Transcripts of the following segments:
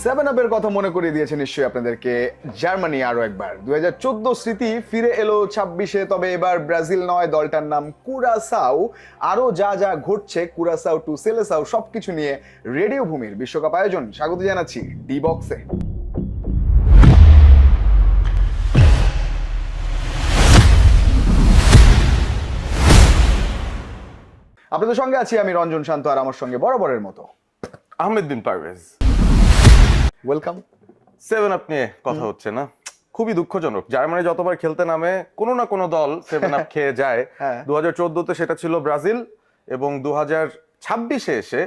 Seven আপের কথা মনে করিয়ে দিয়েছে নিশ্চয়ই আপনাদেরকে জার্মানি। আরো একবার 2014 স্মৃতি ফিরে এলো 26-এ। তবে এবার ব্রাজিল নয়, দলটার নাম কুরাসাও। আরো যা যা ঘটছে কুরাসাও টু সেলেসাও সবকিছু নিয়ে রেডিও ভূমির বিশ্বকাপ আয়োজন স্বাগত জানাচ্ছি ডি বক্সে। আপনাদের সঙ্গে আছি আমি রঞ্জন শান্ত, আর আমার সঙ্গে বরাবরের মতো আহমেদ বিন পারভেজ। ওয়েলকাম। সেভেন আপ নিয়ে কথা হচ্ছে না, খুবই দুঃখজনক। জার্মানি যতবার খেলতে নামে কোনো না কোনো দল সেভেন আপ খেয়ে যায়। 2014-তে সেটা ছিল ব্রাজিল, এবং 2026-এ এসে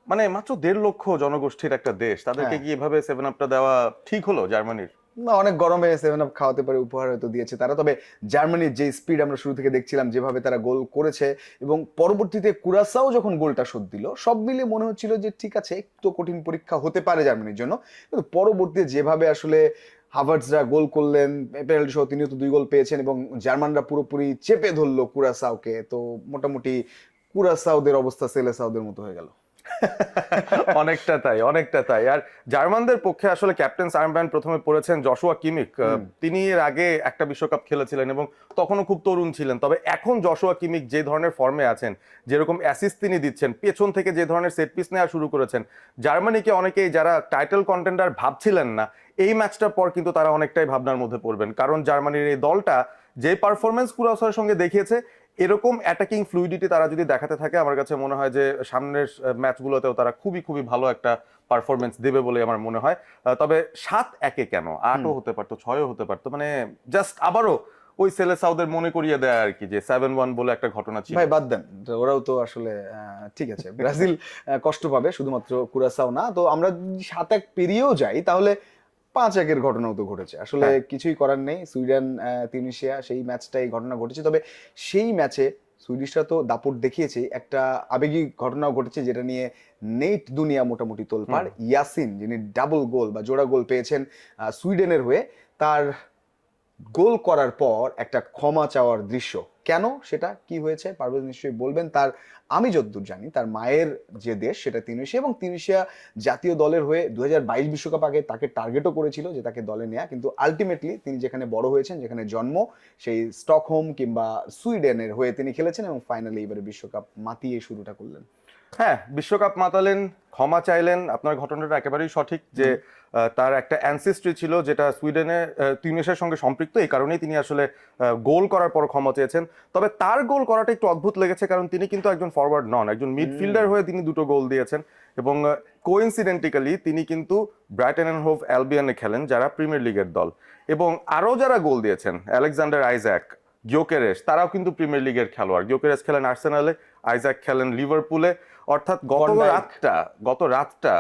মানে মাত্র 1.5 লক্ষ জনগোষ্ঠীর একটা দেশ, তাদেরকে কি এভাবে সেভেন আপটা দেওয়া ঠিক হলো জার্মানির? না, অনেক গরমে সেভেন আপ খাওয়াতে পারে উপহার হয়তো দিয়েছে তারা। তবে জার্মানির যে স্পিড আমরা শুরু থেকে দেখছিলাম, যেভাবে তারা গোল করেছে এবং পরবর্তীতে কুরাসাও যখন গোলটা শোধ দিল, সব মিলিয়ে মনে হচ্ছিল যে ঠিক আছে, একটু কঠিন পরীক্ষা হতে পারে জার্মানির জন্য। কিন্তু পরবর্তীতে যেভাবে আসলে হাভার্টসরা গোল করলেন, পেনাল্টি সহ তিনিও তো 2 গোল পেয়েছেন, এবং জার্মানরা পুরোপুরি চেপে ধরলো কুরাসাওকে। তো মোটামুটি কুরাসাওদের অবস্থা সেলেসাওদের মতো হয়ে গেল। অনেকটা তাই। আর জার্মানদের পক্ষে আসলে ক্যাপ্টেন আর্মব্যান্ড প্রথমে পড়েছেন জশুয়া কিমিক। তিনি এর আগে একটা বিশ্বকাপ খেলেছিলেন এবং তখনও খুব তরুণ ছিলেন। তবে এখন জশুয়া কিমিক যে ধরনের ফর্মে আছেন, যেরকম অ্যাসিস্ট তিনি দিচ্ছেন, পেছন থেকে যে ধরনের সেট পিস নেওয়া শুরু করেছেন, জার্মানিকে অনেকেই যারা টাইটেল কন্টেন্ডার ভাবছিলেন না, এই ম্যাচটার পর কিন্তু তারা অনেকটাই ভাবনার মধ্যে পড়বেন। কারণ জার্মানির এই দলটা যে পারফরমেন্স কুরাসাওয়ের সঙ্গে দেখিয়েছে, এরকম অ্যাটাকিং ফ্লুইডিটি তারা যদি দেখাতে থাকে, আমার কাছে মনে হয় যে সামনের ম্যাচগুলোতেও তারা খুবই ভালো একটা পারফরমেন্স দেবে বলে আমার মনে হয়। তবে 7-1 কেন, 8ও হতে পারতো, 6ও হতে পারতো, মানে জাস্ট আবারও ওই সেলেসাওদের মনে করিয়ে দেয় আর কি, যে 7-1 বলে একটা ঘটনা ছিল। ভাই বাদ দেন, ওরাও তো আসলে ঠিক আছে, ব্রাজিল কষ্ট পাবে, শুধুমাত্র কুরাসাও না। তো আমরা যদি 7-1 পেরিয়েও যাই, তাহলে 5-1 ঘটনাও তো ঘটেছে আসলে। কিছুই করার নেই, সুইডেন তিউনিসিয়া সেই ম্যাচটাই ঘটনা ঘটেছে। তবে সেই ম্যাচে সুইডিশরা তো দাপট দেখিয়েছে, একটা আবেগিক ঘটনাও ঘটেছে, যেটা নিয়ে নেট দুনিয়া মোটামুটি তোলপাড়। ইয়াসিন, যিনি ডাবল গোল বা জোড়া গোল পেয়েছেন সুইডেনের হয়ে, তার গোল করার পর একটা ক্ষমা চাওয়ার দৃশ্য। কেন, সেটা কি হয়েছে পারভেজ নিশ্চয়ই বলবেন। তার, আমি যতদূর জানি, তার মায়ের যে দেশ সেটা তিউনিসিয়া, এবং তিউনিসিয়া জাতীয় দলের হয়ে 2022 বিশ্বকাপ আগে তাকে টার্গেটও করেছিল যে তাকে দলে নেয়া। কিন্তু আলটিমেটলি তিনি যেখানে বড় হয়েছেন, যেখানে জন্ম, সেই স্টকহোম কিংবা সুইডেনের হয়ে তিনি খেলেছেন, এবং ফাইনালি এবারে বিশ্বকাপ মাতিয়ে শুরুটা করলেন। হ্যাঁ, বিশ্বকাপ মাতালেন, ক্ষমা চাইলেন। আপনার ঘটনাটা একেবারেই সঠিক যে তার একটা অ্যানসেস্ট্রি ছিল যেটা সুইডেনে তিউনিসিয়ার সঙ্গে সম্পৃক্ত, এই কারণেই তিনি আসলে গোল করার পর ক্ষমা চেয়েছেন। তবে তার গোল করাটা একটু অদ্ভুত লেগেছে, কারণ তিনি কিন্তু একজন ফরওয়ার্ড নন, একজন মিডফিল্ডার হয়ে তিনি 2টো গোল দিয়েছেন। এবং কোইন্সিডেন্টালি তিনি কিন্তু ব্রাইটন অ্যান্ড হোভ অ্যালবিয়নে খেলেন, যারা প্রিমিয়ার লিগের দল। এবং আরও যারা গোল দিয়েছেন, আলেকজান্ডার আইজ্যাক, গিয়োকেরেস, তারাও কিন্তু প্রিমিয়ার লিগের খেলোয়াড়। গিয়োকেরেস খেলেন আর্সেনালে, আইজ্যাক খেলেন লিভারপুলে। অর্থাৎ গত রাতটা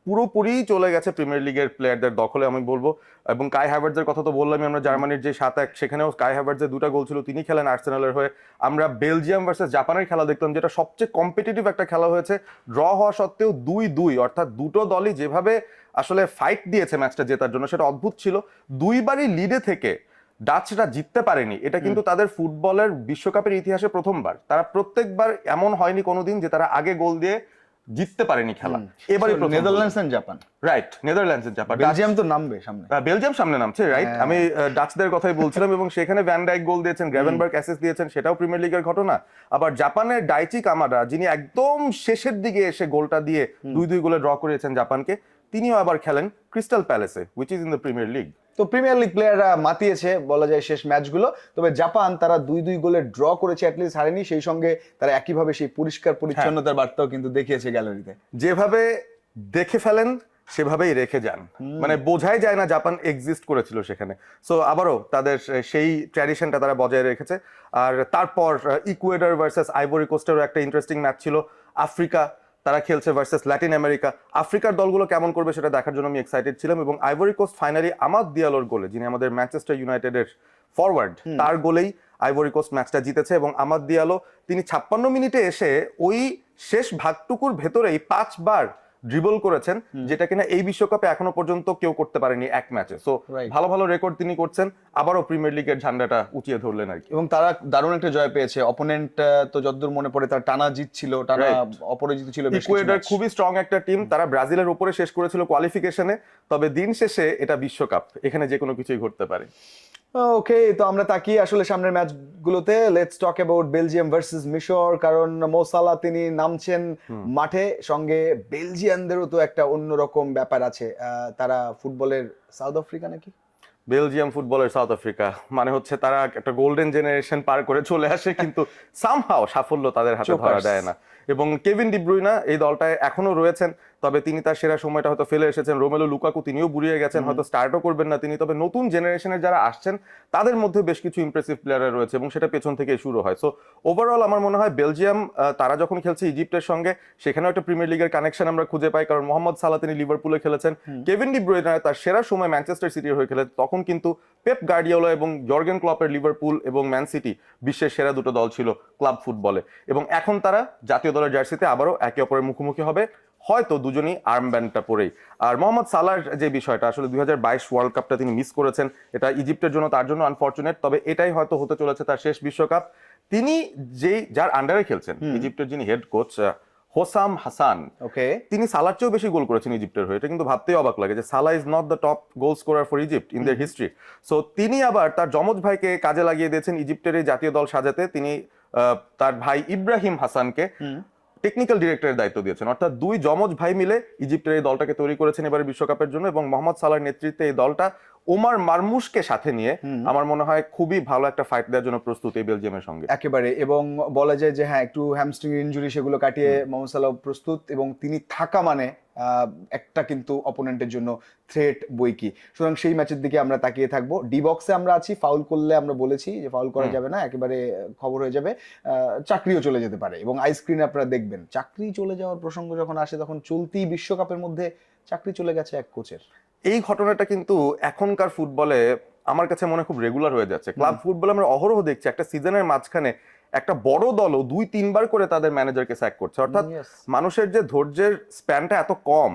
পুরোপুরি চলে গেছে প্রিমিয়ার লিগের প্লেয়ারদের দখলে, আমি বলবো। এবং কাই হ্যাভার্টজের কথা তো বললামই আমরা, জার্মানির যে 7-1, সেখানেও কাই হ্যাভার্টজের 2টা গোল ছিল, তিনি খেলেন আর্সেনালের হয়ে। আমরা বেলজিয়াম ভার্সেস জাপানের খেলা দেখলাম, যেটা সবচেয়ে কম্পিটিটিভ একটা খেলা হয়েছে, ড্র হওয়া সত্ত্বেও 2-2, অর্থাৎ 2টো দলই যেভাবে আসলে ফাইট দিয়েছে ম্যাচটা জেতার জন্য, সেটা অদ্ভুত ছিল। 2বারই লিডে থেকে ডাচরা জিততে পারেনি, এটা কিন্তু তাদের ফুটবলের বিশ্বকাপের ইতিহাসে প্রথমবার। তারা প্রত্যেকবার এমন হয়নি কোনোদিন যে তারা আগে গোল দিয়ে জিততে পারেনি খেলা। এবারে Netherlands and Japan, right, Netherlands and Japan. Belgium তো নামবে সামনে, বেলজিয়াম সামনে নামছে, রাইট। আমি ডাচদের কথাই বলছিলাম। এবং সেখানে ভ্যান ডাইক গোল দিয়েছেন, গ্রেভেনবার্গ অ্যাসিস্ট দিয়েছেন, সেটাও প্রিমিয়ার লিগের ঘটনা। আবার জাপানের ডাইচি কামাডা, যিনি একদম শেষের দিকে এসে গোলটা দিয়ে 2-2 গোলে ড্র করিয়েছেন জাপানকে, তিনিও আবার খেলেন ক্রিস্টাল প্যালেসে, which is in the Premier League. তো প্রিমিয়ার লিগ প্লেয়াররা মাতিয়েছে বলা যায় শেষ ম্যাচগুলো। তবে জাপান তারা 2-2 গোলে ড্র করেছে, অ্যাটলিস্ট হারেনি। সেই সঙ্গে তারা একইভাবে সেই পরিষ্কার পরিচ্ছন্নতার বার্তাও কিন্তু দেখিয়েছে গ্যালারিতে। যেভাবে দেখে ফেলেন সেভাবেই রেখে যান, মানে বোঝাই যায় না জাপান এক্সিস্ট করেছিল সেখানে। সো আবারও তাদের সেই ট্র্যাডিশনটা তারা বজায় রেখেছে। আর তারপর ইকুয়েডর ভার্সেস আইভরি কোস্টেরও একটা ইন্টারেস্টিং ম্যাচ ছিল। আফ্রিকা, তারা খেলছে ভার্সেস ল্যাটিন আমেরিকা। আফ্রিকার দলগুলো কেমন করবে সেটা দেখার জন্য আমি এক্সাইটেড ছিলাম। এবং আইভরি কোস্ট ফাইনালি আমাদ দিয়ালোর গোলে, যিনি আমাদের ম্যানচেস্টার ইউনাইটেডের ফরওয়ার্ড, তার গোলেই আইভরি কোস্ট ম্যাচটা জিতেছে। এবং আমাদ দিয়ালো তিনি 56 মিনিটে এসে ওই শেষ ভাগটুকুর ভেতরেই 5বার ড্রিবল করেছেন, যেটা কিনা এই বিশ্বকাপে এখনো পর্যন্ত কেউ করতে পারেনি এক ম্যাচে। So Right. ভালো ভালো রেকর্ড তিনি করছেন, আবারও প্রিমিয়ার লিগের ঝান্ডাটা উঁচিয়ে ধরলেন আর কি। এবং তারা দারুণ একটা জয় পেয়েছে। অপোনেন্ট তো যতদূর মনে পড়ে তার টানা জিত ছিল, টানা Right. অপরাজিত ছিল বেশ কিছু ইকুয়েডর ম্যাচ। খুবই স্ট্রং একটা টিম, তারা ব্রাজিলের উপরে শেষ করেছিল কোয়ালিফিকেশনে, তবে দিন শেষে এটা বিশ্বকাপ, এখানে যে কোনো কিছুই ঘটতে পারে। ওকে, তো আমরা তাকিয়ে আসলে সামনের ম্যাচগুলোতে। Let's talk about Belgium versus মিশর, কারণ মো সালাহ তিনি নামছেন মাঠে, সঙ্গে বেলজিয়ানদেরও তো একটা অন্যরকম ব্যাপার আছে। তারা ফুটবলের সাউথ আফ্রিকা নাকি? বেলজিয়াম ফুটবলের সাউথ আফ্রিকা মানে হচ্ছে তারা একটা গোল্ডেন জেনারেশন পার করে চলে আসে, কিন্তু সামহাও সাফল্য তাদের হাতে ধরা Chokers. দেয় না। এবং কেভিন ডি ব্রুইনা এই দলটায় এখনো রয়েছেন, তবে তিনি তার সেরা সময়টা হয়তো ফেলে এসেছেন। রোমেলু লুকাকু তিনিও বুড়িয়ে গেছেন, হয়তো স্টার্টও করবেন না তিনি, তবে নতুন জেনারেশনের যারা আসছেন তাদের মধ্যে বেশ কিছু ইমপ্রেসিভ প্লেয়াররা রয়েছে এবং সেটা পেছন থেকে শুরু হয়। সো ওভারঅল আমার মনে হয় বেলজিয়াম তারা যখন খেলছে ইজিপ্টের সঙ্গে, সেখানেও একটা প্রিমিয়ার লিগের কানেকশন আমরা খুঁজে পাই, কারণ মোহাম্মদ সালাহ তিনি লিভারপুলে খেলেছেন, কেভিন ডি ব্রুইনা তার সেরা সময় ম্যানচেস্টার সিটির হয়ে খেলে, তখন কিন্তু পেপ গার্ডিওলা এবং জর্গেন ক্লপের লিভারপুল এবং ম্যান সিটি বিশ্বের সেরা দুটো দল ছিল ক্লাব ফুটবলে। এবং এখন তারা জাতীয় দলের জার্সিতে আবারও একে অপরের মুখোমুখি হবে, হয়তো দুজনই আর্মব্যান্ডটা পরেই। আর মোহাম্মদ সালাহর যে বিষয়টা, আসলে 2022 ওয়ার্ল্ড কাপটা তিনি মিস করেছেন, এটা ইজিপ্টের জন্য তার জন্য আনফরচুনেট, তবে এটাই হয়তো হতে চলেছে তার শেষ বিশ্বকাপ। তিনি যার আন্ডারে খেলছেন, ইজিপ্টের যিনি হেড কোচ হোসাম হাসান, ওকে, তিনি সালার চেয়েও বেশি গোল করেছেন ইজিপ্টের হয়ে। এটা কিন্তু ভাবতেই অবাক লাগে যে Salah is not the top goal scorer for Egypt in their history. So তিনি আবার তার যমজ ভাইকে কাজে লাগিয়ে দিয়েছেন ইজিপ্টের এই জাতীয় দল সাজাতে। তিনি তার ভাই ইব্রাহিম হাসানকে টেকনিক্যাল ডিরেক্টরের দায়িত্ব দিয়েছেন, অর্থাৎ দুই যমজ ভাই মিলে ইজিপ্টের এই দলটাকে তৈরি করেছেন এবারে বিশ্বকাপের জন্য। এবং মোহাম্মদ সালাহর নেতৃত্বে এই দলটা ওমার মারমুশকে সাথে নিয়ে আমার মনে হয় খুবই ভালো একটা ফাইট দেওয়ার জন্য প্রস্তুত এই বেলজিয়ামের সঙ্গে একেবারে। এবং বলা যায় যে হ্যাঁ, একটু হ্যামস্ট্রিং ইনজুরি সেগুলো কাটিয়ে মোহাম্মদ সালাহ প্রস্তুত, এবং তিনি থাকা মানে একটা কিন্তু অপোনেন্টের জন্য থ্রেট বই কি। সুতরাং সেই ম্যাচের দিকে আমরা তাকিয়ে থাকবো। ডি বক্সে আমরা আছি, ফাউল করলে আমরা বলেছি যে ফাউল করা যাবে না, একেবারে খবর হয়ে যাবে, চাকরিও চলে যেতে পারে। এবং আইস্ক্রিনে আপনারা দেখবেন চাকরি চলে যাওয়ার প্রসঙ্গ যখন আসে, তখন চলতি বিশ্বকাপের মধ্যে চাকরি চলে গেছে এক কোচের। এই ঘটনাটা কিন্তু এখনকার ফুটবলে আমার কাছে মনে খুব রেগুলার হয়ে যাচ্ছে। ক্লাব ফুটবলে আমরা অহরহ দেখছি একটা সিজনের মাঝখানে একটা বড় দলও 2-3 বার করে তাদের ম্যানেজারকে স্যাক করছে। অর্থাৎ মানুষের যে ধৈর্যের স্প্যানটা এত কম,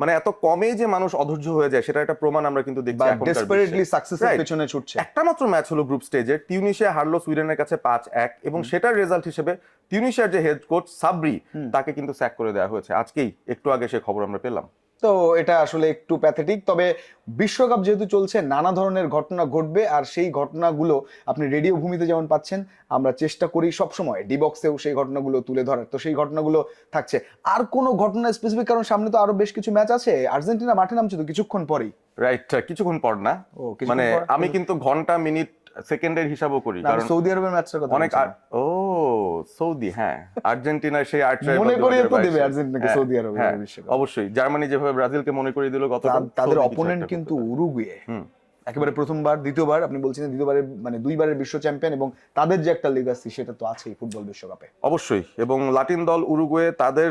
মানে এত কমেই যে মানুষ অধৈর্য হয়ে যায়, সেটা একটা প্রমাণ আমরা কিন্তু দেখছি এখনকার ডেসপারেটলি বিশ্বে। সাকসেসের Right. পেছনে ছুটছে। একটা মাত্র ম্যাচ হলো গ্রুপ স্টেজে, টিউনিশিয়া হারলো সুইডেনের কাছে 5-1, এবং সেটার রেজাল্ট হিসেবে টিউনিশিয়ার যে হেড কোচ সাবরি, তাকে কিন্তু স্যাক করে দেওয়া হয়েছে। আজকেই একটু আগে সে খবর আমরা পেলাম। তো এটা আসলে একটু প্যাথেটিক। তবে বিশ্বকাপ যেহেতু চলছে, নানা ধরনের ঘটনা ঘটবে, আর সেই ঘটনাগুলো আপনি রেডিও ভূমিতে যেমন পাচ্ছেন, আমরা চেষ্টা করি সবসময় ডি বক্সেও সেই ঘটনাগুলো তুলে ধরার। তো সেই ঘটনাগুলো থাকছে। আর কোনো ঘটনা স্পেসিফিক, কারণ সামনে তো আরো বেশ কিছু ম্যাচ আছে। আর্জেন্টিনা মাঠে নামছে তো কিছুক্ষণ পরেই। রাইট, কিছুক্ষণ পর না, কিছুক্ষণ মানে পর। আমি কিন্তু ঘন্টা মিনিট সেকেন্ডের হিসাবও করি, না, কারণ সৌদি আরবের ম্যাচটার কথা অনেক বলছিলাম। সৌদি, হ্যাঁ, আর্জেন্টিনার সেই মনে করিয়ে তো দেবে আর্জেন্টিনাকে সৌদি আরবের বিশ্বকাপ। অবশ্যই। জার্মানি যেভাবে ব্রাজিলকে মনে করিয়ে দিল গত, তাদের অপোনেন্ট কিন্তু উরুগুয়ে, একেবারে প্রথমবার, দ্বিতীয়বার, আপনি বলছেন দ্বিতীয়বারের মানে দুইবারের বিশ্ব চ্যাম্পিয়ন, এবং তাদের যে একটা লিগাসি সেটা তো আছেই ফুটবল বিশ্বকাপে। অবশ্যই। এবং লাতিন দল উরুগুয়ে, তাদের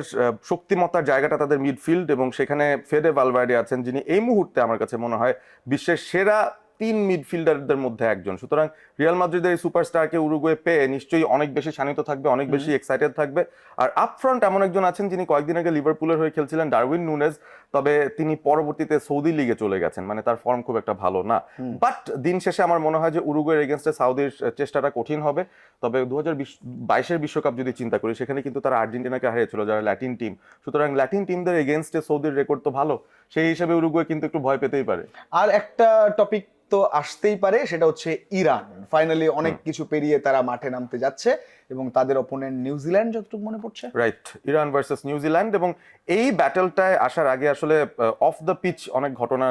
শক্তিমত্তার জায়গাটা তাদের মিডফিল্ড, এবং সেখানে ফেডে ভালভার্ডে আছেন, যিনি এই মুহূর্তে আমার কাছে মনে হয় বিশ্বের সেরা 3 মিডফিল্ডারদের মধ্যে একজন। সুতরাং রিয়াল মাদ্রিদের এই সুপারস্টারকে উরুগুয়ে পেয়ে নিশ্চয়ই অনেক বেশি শানিত থাকবে, অনেক বেশি এক্সাইটেড থাকবে। আর আপফ্রন্ট এমন একজন আছেন যিনি কয়েকদিন আগে লিভারপুলের হয়ে খেলছিলেন, ডারউইন নুনেজ, তবে তিনি পরবর্তীতে সৌদি লিগে চলে গেছেন, মানে তার ফর্ম খুব একটা ভালো না। বাট দিন শেষে আমার মনে হয় যে উরুগুয়ের এগেনস্টে সাউদির চেষ্টাটা কঠিন হবে। তবে 2022 বিশ্বকাপ যদি চিন্তা করি, সেখানে কিন্তু তারা আর্জেন্টিনাকে হারিয়েছিল, যারা ল্যাটিন টিম। সুতরাং ল্যাটিন টিমদের এগেনস্টে সৌদির রেকর্ড তো ভালো, সেই হিসেবে উরুগুয়ে কিন্তু একটু ভয় পেতেই পারে। আর একটা টপিক তো আসতেই পারে, সেটা হচ্ছে ইরান। ফাইনালি অনেক কিছু পেরিয়ে তারা মাঠে নামতে যাচ্ছে, এবং তাদের অপোনেন্ট নিউজিল্যান্ড যতটুকু মনে পড়ছে। Right, Iran versus New Zealand. এবং এই ব্যাটেলটায় আসার আগে আসলে অফ দ্য পিচ অনেক ঘটনা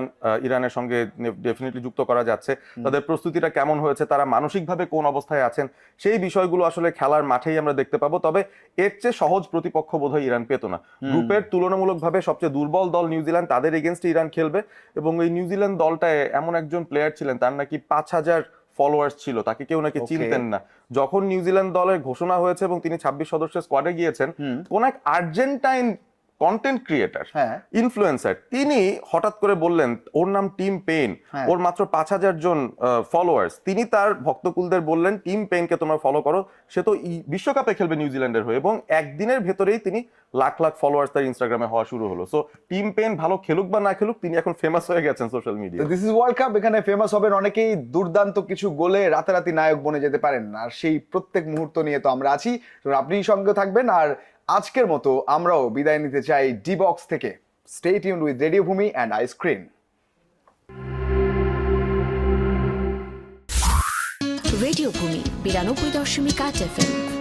ইরানের সঙ্গে ডেফিনেটলি যুক্ত করা যাচ্ছে। তাদের প্রস্তুতিটা কেমন হয়েছে, তারা মানসিকভাবে কোন অবস্থায় আছেন, সেই বিষয়গুলো আসলে খেলার মাঠেই আমরা দেখতে পাবো। তবে এর চেয়ে সহজ প্রতিপক্ষ বোধহয় ইরান পেত না। গ্রুপের তুলনামূলকভাবে সবচেয়ে দুর্বল দল নিউজিল্যান্ড, তাদের এগেনস্টে ইরান খেলবে। এবং এই নিউজিল্যান্ড দলটায় এমন একজন প্লেয়ার ছিলেন, তার নাকি 5000 ফলোয়ার্স ছিল, তাকে কেউ নাকি চিনতেন না। যখন নিউজিল্যান্ড দলের ঘোষণা হয়েছে এবং তিনি 26 সদস্যের স্কোয়াডে গিয়েছেন, কোন এক আর্জেন্টাইন কন্টেন্ট ক্রিয়েটার, হ্যাঁ। ইনফ্লুয়েন্সার, তিনি হঠাৎ করে বললেন ওর নাম টিম পেইন, হ্যাঁ। ওর মাত্র 5,000 জন ফলোয়ার্স, তিনি তার ভক্তকুলদের বললেন টিম পেইনকে তোমরা ফলো করো, সে তো বিশ্বকাপে খেলবে নিউজিল্যান্ডের হয়ে, এবং একদিনের ভেতরেই তিনি লাখ লাখ ফলোয়ার্স তার ইনস্টাগ্রামে হওয়া শুরু হলো। সো টিম পেইন ভালো খেলুক বা না খেলুক, তিনি এখন ফেমাস হয়ে গেছেন social media. This is world cup, এখানে ফেমাস হবেন অনেকেই, দুর্দান্ত কিছু গোলে রাতারাতি নায়ক বনে যেতে পারেন, আর সেই প্রত্যেক মুহূর্ত নিয়ে তো আমরা আছি। তো আপনি সঙ্গে থাকবেন, আর আজকের মতো আমরাও বিদায় নিতে চাই ডি বক্স থেকে। স্টে টিউনড উইথ রেডিও ভূমি অ্যান্ড আইস্ক্রিন। রেডিও ভূমি 92.8 FM।